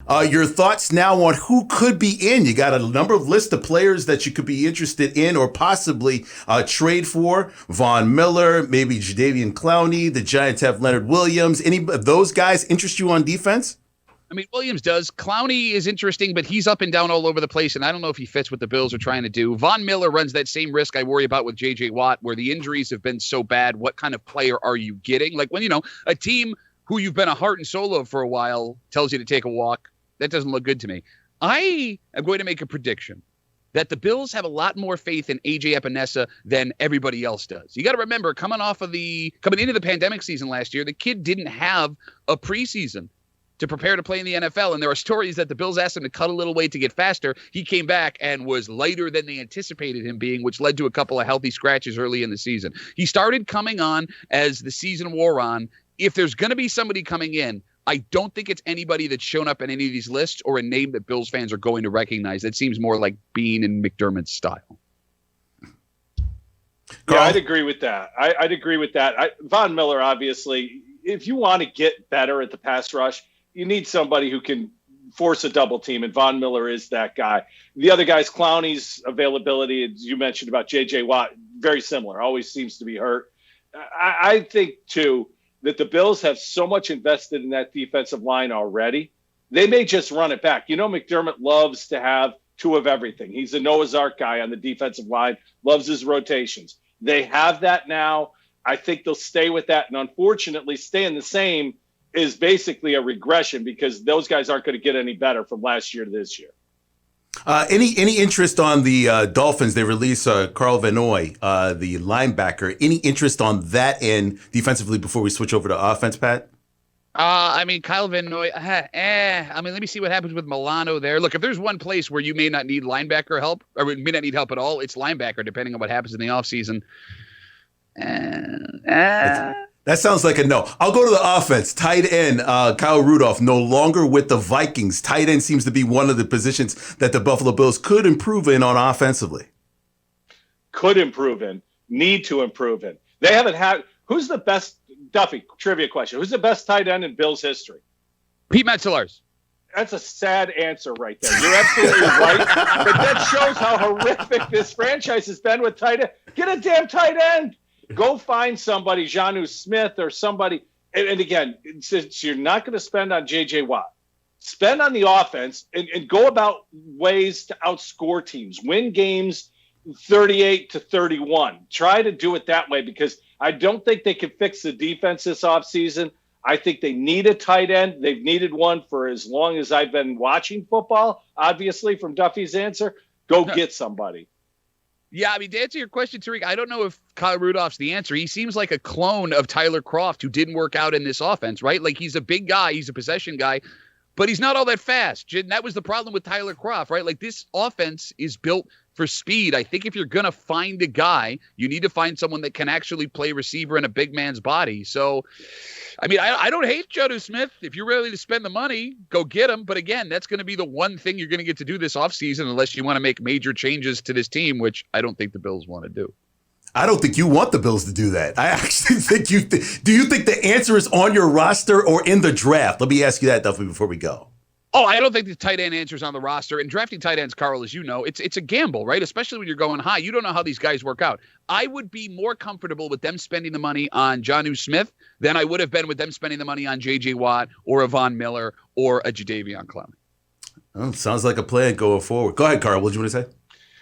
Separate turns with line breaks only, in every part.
Your thoughts now on who could be in? You got a number of list of players that you could be interested in or possibly trade for. Von Miller, maybe Jadeveon Clowney. The Giants have Leonard Williams. Any of those guys interest you on defense?
I mean, Williams does. Clowney is interesting, but he's up and down all over the place, and I don't know if he fits what the Bills are trying to do. Von Miller runs that same risk I worry about with J.J. Watt, where the injuries have been so bad. What kind of player are you getting? Like when, a team who you've been a heart and soul of for a while tells you to take a walk, that doesn't look good to me. I am going to make a prediction that the Bills have a lot more faith in A.J. Epinesa than everybody else does. You got to remember, coming into the pandemic season last year, the kid didn't have a preseason to prepare to play in the NFL. And there are stories that the Bills asked him to cut a little weight to get faster. He came back and was lighter than they anticipated him being, which led to a couple of healthy scratches early in the season. He started coming on as the season wore on. If there's going to be somebody coming in, I don't think it's anybody that's shown up in any of these lists or a name that Bills fans are going to recognize. That seems more like Bean and McDermott's style.
Yeah, I'd agree with that. I'd agree with that. Von Miller, obviously, if you want to get better at the pass rush, you need somebody who can force a double team, and Von Miller is that guy. The other guys, Clowney's availability, as you mentioned about J.J. Watt, very similar, always seems to be hurt. I think, too, that the Bills have so much invested in that defensive line already. They may just run it back. McDermott loves to have two of everything. He's a Noah's Ark guy on the defensive line, loves his rotations. They have that now. I think they'll stay with that. And unfortunately, staying the same is basically a regression because those guys aren't going to get any better from last year to this year.
Any interest on the Dolphins? They release Carl Vanoy, the linebacker. Any interest on that end defensively before we switch over to offense, Pat?
Kyle Van Noy, let me see what happens with Milano there. Look, if there's one place where you may not need linebacker help, or may not need help at all, it's linebacker, depending on what happens in the offseason.
That sounds like a no. I'll go to the offense. Tight end, Kyle Rudolph, no longer with the Vikings. Tight end seems to be one of the positions that the Buffalo Bills could improve in on offensively.
Could improve in. Need to improve in. They haven't had – who's the best – Duffy, trivia question. Who's the best tight end in Bills history?
Pete Metzelaars.
That's a sad answer right there. You're absolutely right. But that shows how horrific this franchise has been with tight end. Get a damn tight end. Go find somebody, Jonnu Smith or somebody. And again, since you're not going to spend on J.J. Watt, spend on the offense and go about ways to outscore teams. Win games 38-31. Try to do it that way because I don't think they can fix the defense this offseason. I think they need a tight end. They've needed one for as long as I've been watching football, obviously, from Duffy's answer. Go get somebody.
Yeah, to answer your question, Tariq, I don't know if Kyle Rudolph's the answer. He seems like a clone of Tyler Kroft, who didn't work out in this offense, right? Like, he's a big guy. He's a possession guy, but he's not all that fast. And that was the problem with Tyler Kroft, right? Like, this offense is built for speed. I think if you're going to find a guy, you need to find someone that can actually play receiver in a big man's body. So, I don't hate Jonnu Smith. If you're ready to spend the money, go get him. But again, that's going to be the one thing you're going to get to do this offseason unless you want to make major changes to this team, which I don't think the Bills want to do.
I don't think you want the Bills to do that. I actually think do you think the answer is on your roster or in the draft? Let me ask you that, Duffy, before we go.
Oh, I don't think the tight end answer is on the roster. And drafting tight ends, Carl, as you know, it's a gamble, right? Especially when you're going high. You don't know how these guys work out. I would be more comfortable with them spending the money on Jonnu Smith than I would have been with them spending the money on J.J. Watt or a Von Miller or a Jadeveon Clowney.
Oh, sounds like a plan going forward. Go ahead, Carl. What did you want to say?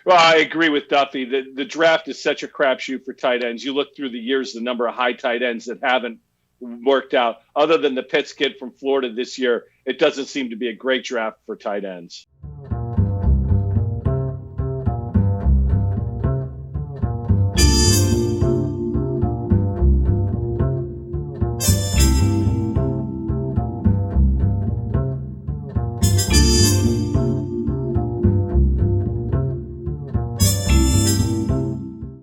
Well, I agree with Duffy. The draft is such a crapshoot for tight ends. You look through the years, the number of high tight ends that haven't worked out. Other than the Pitts kid from Florida this year, it doesn't seem to be a great draft for tight ends.